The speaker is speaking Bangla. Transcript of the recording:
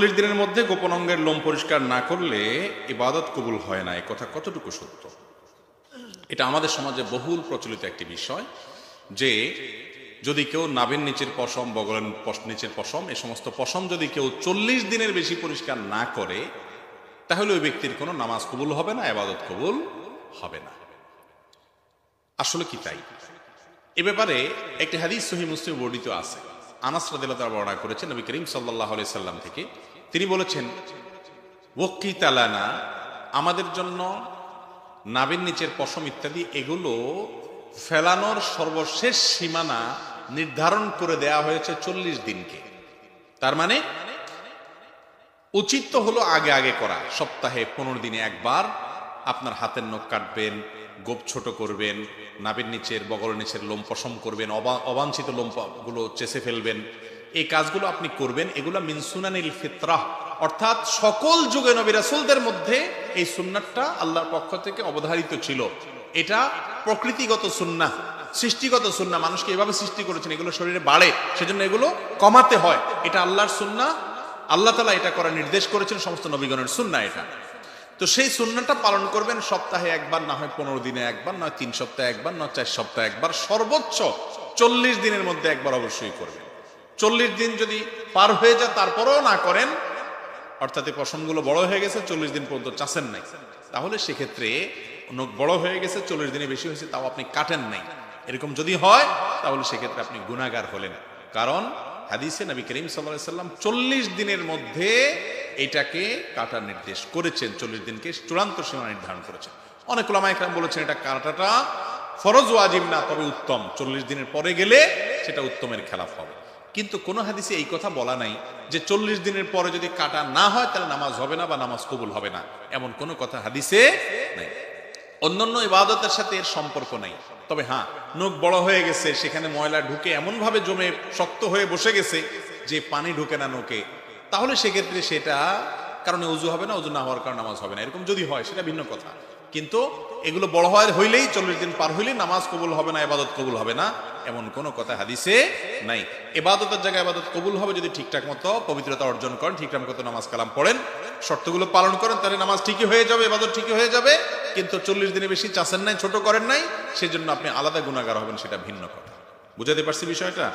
40 দিনের মধ্যে গোপন অঙ্গের লোম পরিষ্কার না করলে ইবাদত কবুল হয় না, এ কথা কতটুকু সত্য? এটা আমাদের সমাজে বহুল প্রচলিত একটি বিষয় যে যদি কেউ নাভির নিচের পশম, বগলের নিচের পশম, এই সমস্ত পশম যদি কেউ 40 দিনের বেশি পরিষ্কার না করে তাহলে ওই ব্যক্তির কোনো নামাজ কবুল হবে না, ইবাদত কবুল হবে না। আসলে কি তাই? এ ব্যাপারে একটি হাদিস সহিহ মুসলিমে বর্ণিত আছে। আনাস রাদিয়াল্লাহু তাআলা বর্ণনা করেছেন নবী করিম সাল্লাল্লাহু আলাইহি সাল্লাম থেকে। তিনি বলেছেন, ওয়াক্কিত লানা, আমাদের জন্য নাভির নিচের পশম ইত্যাদি এগুলো ফেলানোর সর্বশেষ সীমানা নির্ধারণ করে দেয়া হয়েছে 40 দিনকে। তার মানে উচিত তো হলো আগে আগে করা, সপ্তাহে 15 দিনে একবার আপনার হাতের নখ কাটবেন, গোপ ছোট করবেন, নাভির নিচের বগলের নিচের লোম পশম করবেন, অবাঞ্ছিত লোমগুলো চেষে ফেলবেন, এই কাজগুলো আপনি করবেন। এগুলো মিন সুনানিল ফিতরাহ, অর্থাৎ সকল যুগে নবী রাসূলদের মধ্যে এই সুন্নাতটা আল্লাহর পক্ষ থেকে অবধারিত ছিল। এটা প্রকৃতিগত সুন্নাহ, সৃষ্টিগত সুন্নাহ। মানুষকে এভাবে সৃষ্টি করেছেন, এগুলো শরীরে বাড়ে, সেজন্য এগুলো কমাতে হয়। এটা আল্লাহর সুন্নাহ, আল্লাহ তাআলা এটা করার নির্দেশ করেছেন, সমস্ত নবীগণের সুন্নাহ এটা। তো সেই সুন্নাহটা পালন করবেন সপ্তাহে একবার, না হয় 15 দিনে একবার, নয় 3 সপ্তাহে একবার, নয় 4 সপ্তাহে একবার, সর্বোচ্চ 40 দিনের মধ্যে একবার অবশ্যই করবেন। 40 দিন যদি পার হয়ে যায় তারপরেও না করেন, অর্থাৎ এই পশমগুলো বড় হয়ে গেছে, 40 দিন পর্যন্ত চাষেন নাই, তাহলে সেক্ষেত্রে নখ বড় হয়ে গেছে, 40 দিনে বেশি হয়েছে, তাও আপনি কাটেন নাই, এরকম যদি হয় তাহলে সেক্ষেত্রে আপনি গুনাহগার হলেন। কারণ হাদিসে নবী করিম সাল্লাল্লাহু আলাইহি সাল্লাম 40 দিনের মধ্যে এটাকে কাটার নির্দেশ করেছেন, 40 দিনকে চূড়ান্ত সীমা নির্ধারণ করেছেন। অনেক উলামা ইকরাম বলেছেন এটা কাটাটা ফরজ ওয়াজিব না, তবে উত্তম, 40 দিনের পরে গেলে সেটা উত্তমের খেলাফ হবে। কিন্তু কোন হাদিসে এই কথা বলা নাই যে 40 দিনের পরে যদি কাটা না হয় তাহলে নামাজ হবে না বা নামাজ কবুল হবে না, এমন কোনো কথা হাদিসে নাই। অন্যান্য ইবাদতের সাথে এর সম্পর্ক নাই। তবে হ্যাঁ, নখ বড় হয়ে গেছে, সেখানে ময়লা ঢুকে এমন ভাবে জমে শক্ত হয়ে বসে গেছে যে পানি ঢুকে না নখে, তাহলে সেক্ষেত্রে সেটা কারণে ওযু হবে না, ওযু না হওয়ার কারণে নামাজ হবে না, এরকম যদি হয় সেটা ভিন্ন কথা। কিন্তু এগুলো বড় হইলেই 40 দিন পার হইলেই নামাজ কবুল হবে না, ইবাদত কবুল হবে না, এমন কোনো কথা হাদিসে নাই। ইবাদতের জায়গায় ইবাদত কবুল হবে যদি ঠিকঠাক মতো পবিত্রতা অর্জন করেন, ঠিকঠাক মতো নামাজ কালাম পড়েন, শর্তগুলো পালন করেন, তাহলে নামাজ ঠিকই হয়ে যাবে, ইবাদত ঠিকই হয়ে যাবে। কিন্তু 40 দিনে বেশি চাচ্ছেন নাই, ছোট করেন নাই, সেজন্য আপনি আলাদা গুনাহগার হবেন, সেটা ভিন্ন কথা। বুঝাতে পারছি বিষয়টা?